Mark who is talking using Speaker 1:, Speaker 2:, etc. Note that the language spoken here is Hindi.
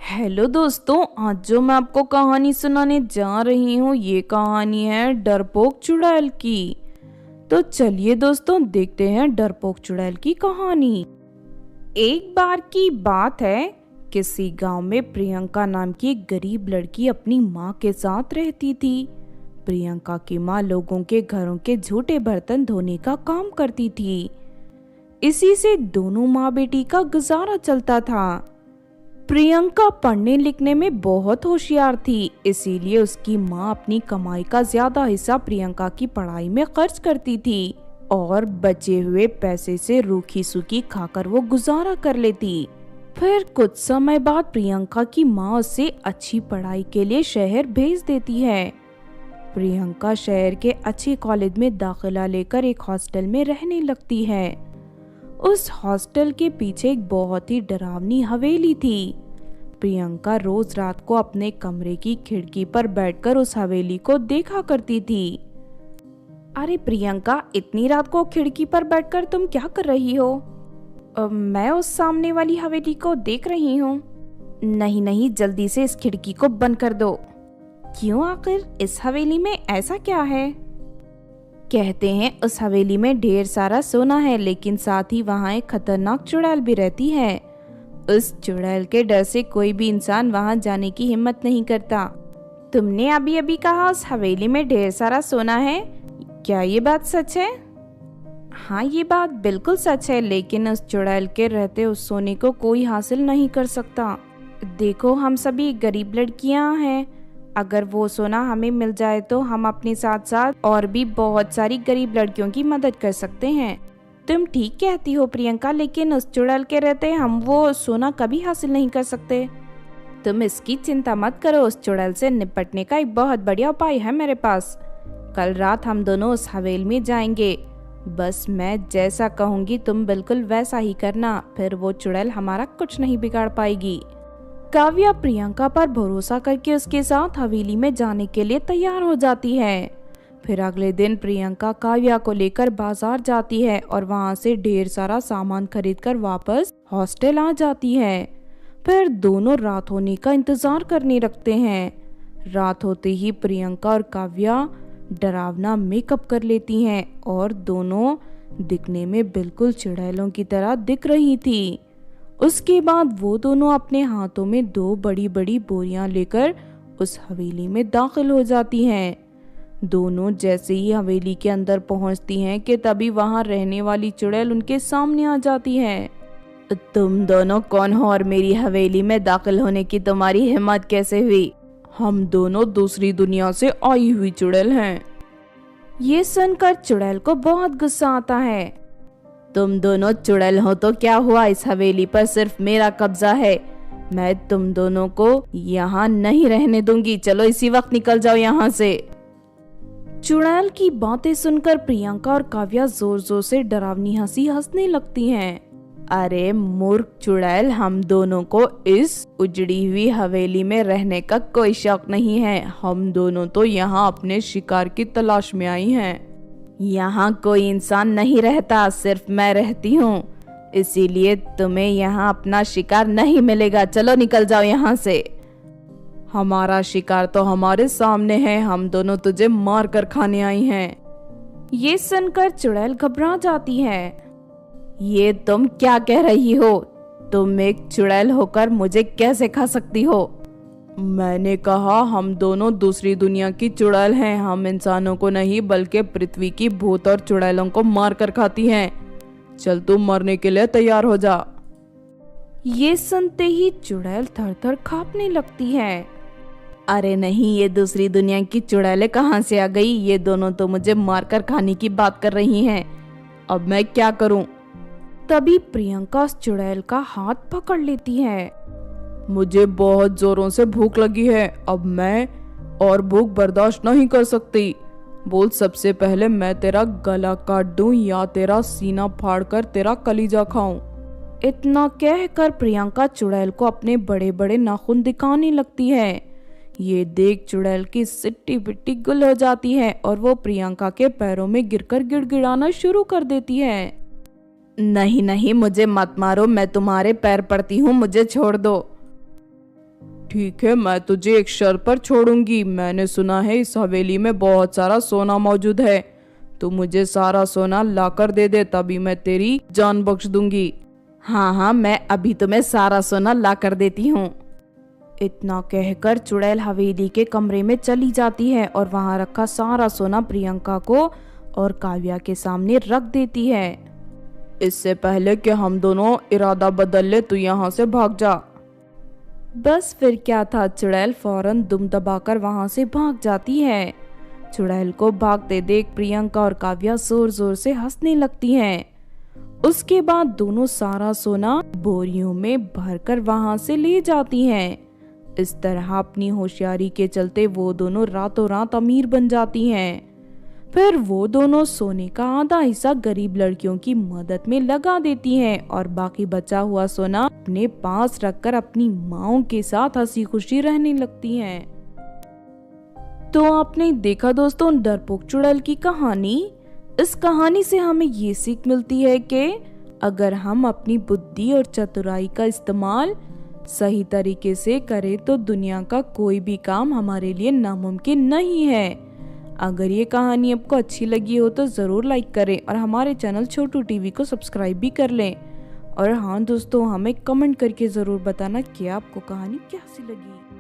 Speaker 1: हेलो दोस्तों, आज जो मैं आपको कहानी सुनाने जा रही हूँ ये कहानी है डरपोक चुड़ैल की। तो चलिए दोस्तों देखते हैं डरपोक चुड़ैल की कहानी। एक बार की बात है, किसी गांव में प्रियंका नाम की एक गरीब लड़की अपनी माँ के साथ रहती थी। प्रियंका की माँ लोगों के घरों के झूठे बर्तन धोने का काम करती थी। इसी से दोनों माँ बेटी का गुजारा चलता था। प्रियंका पढ़ने लिखने में बहुत होशियार थी, इसीलिए उसकी माँ अपनी कमाई का ज्यादा हिस्सा प्रियंका की पढ़ाई में खर्च करती थी और बचे हुए पैसे से रूखी सूखी खाकर वो गुजारा कर लेती। फिर कुछ समय बाद प्रियंका की माँ उसे अच्छी पढ़ाई के लिए शहर भेज देती है। प्रियंका शहर के अच्छे कॉलेज में दाखिला लेकर एक हॉस्टल में रहने लगती है। उस हॉस्टल के पीछे एक बहुत ही डरावनी हवेली थी। प्रियंका रोज रात को अपने कमरे की खिड़की पर बैठकर उस हवेली को देखा करती थी। अरे प्रियंका, इतनी रात को खिड़की पर बैठकर तुम क्या कर रही हो? मैं उस सामने वाली हवेली को देख रही हूँ। नहीं नहीं, जल्दी से इस खिड़की को बंद कर दो। क्यों, आखिर इस हवेली में ऐसा क्या है? कहते हैं उस हवेली में ढेर सारा सोना है, लेकिन साथ ही वहाँ एक खतरनाक चुड़ैल भी रहती है। उस चुड़ैल के डर से कोई भी इंसान वहाँ जाने की हिम्मत नहीं करता। तुमने अभी अभी कहा उस हवेली में ढेर सारा सोना है, क्या ये बात सच है? हाँ, ये बात बिल्कुल सच है, लेकिन उस चुड़ैल के रहते उस सोने को कोई हासिल नहीं कर सकता। देखो, हम सभी गरीब लड़कियां हैं। अगर वो सोना हमें मिल जाए तो हम अपने साथ साथ और भी बहुत सारी गरीब लड़कियों की मदद कर सकते हैं। तुम ठीक कहती हो प्रियंका, लेकिन उस चुड़ैल के रहते हम वो सोना कभी हासिल नहीं कर सकते। तुम इसकी चिंता मत करो, उस चुड़ैल से निपटने का एक बहुत बढ़िया उपाय है मेरे पास। कल रात हम दोनों उस हवेली में जाएंगे। बस मैं जैसा कहूँगी तुम बिल्कुल वैसा ही करना, फिर वो चुड़ैल हमारा कुछ नहीं बिगाड़ पाएगी। काव्या प्रियंका पर भरोसा करके उसके साथ हवेली में जाने के लिए तैयार हो जाती है। फिर अगले दिन प्रियंका काव्या को लेकर बाजार जाती है और वहां से ढेर सारा सामान खरीदकर वापस हॉस्टल आ जाती है। फिर दोनों रात होने का इंतजार करने लगते हैं। रात होते ही प्रियंका और काव्या डरावना मेकअप कर लेती हैं और दोनों दिखने में बिल्कुल चुड़ैलों की तरह दिख रही थी। उसके बाद वो दोनों अपने हाथों में 2 बड़ी बड़ी बोरियां लेकर उस हवेली में दाखिल हो जाती हैं। दोनों जैसे ही हवेली के अंदर पहुंचती हैं कि तभी वहां रहने वाली चुड़ैल उनके सामने आ जाती है। तुम दोनों कौन हो और मेरी हवेली में दाखिल होने की तुम्हारी हिम्मत कैसे हुई? हम दोनों दूसरी दुनिया से आई हुई चुड़ैल हैं। ये सुनकर चुड़ैल को बहुत गुस्सा आता है। तुम दोनों चुड़ैल हो तो क्या हुआ, इस हवेली पर सिर्फ मेरा कब्जा है। मैं तुम दोनों को यहाँ नहीं रहने दूंगी। चलो इसी वक्त निकल जाओ यहाँ से। चुड़ैल की बातें सुनकर प्रियंका और काव्या जोर जोर से डरावनी हंसी हंसने लगती हैं। अरे मूर्ख चुड़ैल, हम दोनों को इस उजड़ी हुई हवेली में रहने का कोई शौक नहीं है। हम दोनों तो यहाँ अपने शिकार की तलाश में आई हैं। यहाँ कोई इंसान नहीं रहता, सिर्फ मैं रहती हूँ, इसीलिए तुम्हें यहाँ अपना शिकार नहीं मिलेगा। चलो निकल जाओ यहाँ से। हमारा शिकार तो हमारे सामने है, हम दोनों तुझे मार कर खाने आई हैं। ये सुनकर चुड़ैल घबरा जाती है। ये तुम क्या कह रही हो? तुम एक चुड़ैल होकर मुझे कैसे खा सकती हो? मैंने कहा हम दोनों दूसरी दुनिया की चुड़ैल हैं। हम इंसानों को नहीं बल्कि पृथ्वी की भूत और चुड़ैलों को मार कर खाती हैं। चल तू मरने के लिए तैयार हो जा। ये सुनते ही चुड़ैल थर थर कांपने लगती है। अरे नहीं, ये दूसरी दुनिया की चुड़ैलें कहाँ से आ गई? ये दोनों तो मुझे मारकर खाने की बात कर रही हैं। अब मैं क्या करूं? तभी प्रियंका उस चुड़ैल का हाथ पकड़ लेती है। मुझे बहुत जोरों से भूख लगी है, अब मैं और भूख बर्दाश्त नहीं कर सकती। बोल, सबसे पहले मैं तेरा गला काट दूं या तेरा सीना फाड़कर तेरा कलीजा खाऊं? इतना कहकर प्रियंका चुड़ैल को अपने बड़े बड़े नाखून दिखाने लगती है। ये देख चुड़ैल की सिट्टी पिट्टी गुल हो जाती है और वो प्रियंका के पैरों में गिरकर गिड़गिड़ाना शुरू कर देती है। नहीं नहीं, मुझे मत मारो, मैं तुम्हारे पैर पड़ती हूँ, मुझे छोड़ दो। ठीक है, मैं तुझे एक शर्त पर छोड़ूंगी। मैंने सुना है इस हवेली में बहुत सारा सोना मौजूद है। तू मुझे सारा सोना लाकर दे दे, तभी मैं तेरी जान बख्श दूंगी। हाँ हाँ, मैं अभी तुम्हें सारा सोना लाकर देती हूँ। इतना कहकर चुड़ैल हवेली के कमरे में चली जाती है और वहाँ रखा सारा सोना प्रियंका को और काव्या के सामने रख देती है। इससे पहले कि हम दोनों इरादा बदल ले, तू यहाँ से भाग जा। बस फिर क्या था, चुड़ैल फौरन दुम दबाकर वहाँ से भाग जाती है। चुड़ैल को भागते देख प्रियंका और काव्या जोर जोर से हंसने लगती हैं। उसके बाद दोनों सारा सोना बोरियों में भरकर वहाँ से ले जाती हैं। इस तरह अपनी होशियारी के चलते वो दोनों रातों रात अमीर बन जाती हैं। फिर वो दोनों सोने का आधा हिस्सा गरीब लड़कियों की मदद में लगा देती हैं और बाकी बचा हुआ सोना अपने पास रखकर अपनी माँओं के साथ हंसी खुशी रहने लगती हैं। तो आपने देखा दोस्तों डरपोक चुड़ैल की कहानी। इस कहानी से हमें ये सीख मिलती है कि अगर हम अपनी बुद्धि और चतुराई का इस्तेमाल सही तरीके से करें तो दुनिया का कोई भी काम हमारे लिए नामुमकिन नहीं है। अगर ये कहानी आपको अच्छी लगी हो तो ज़रूर लाइक करें और हमारे चैनल छोटू टीवी को सब्सक्राइब भी कर लें। और हाँ दोस्तों, हमें कमेंट करके ज़रूर बताना कि आपको कहानी कैसी लगी।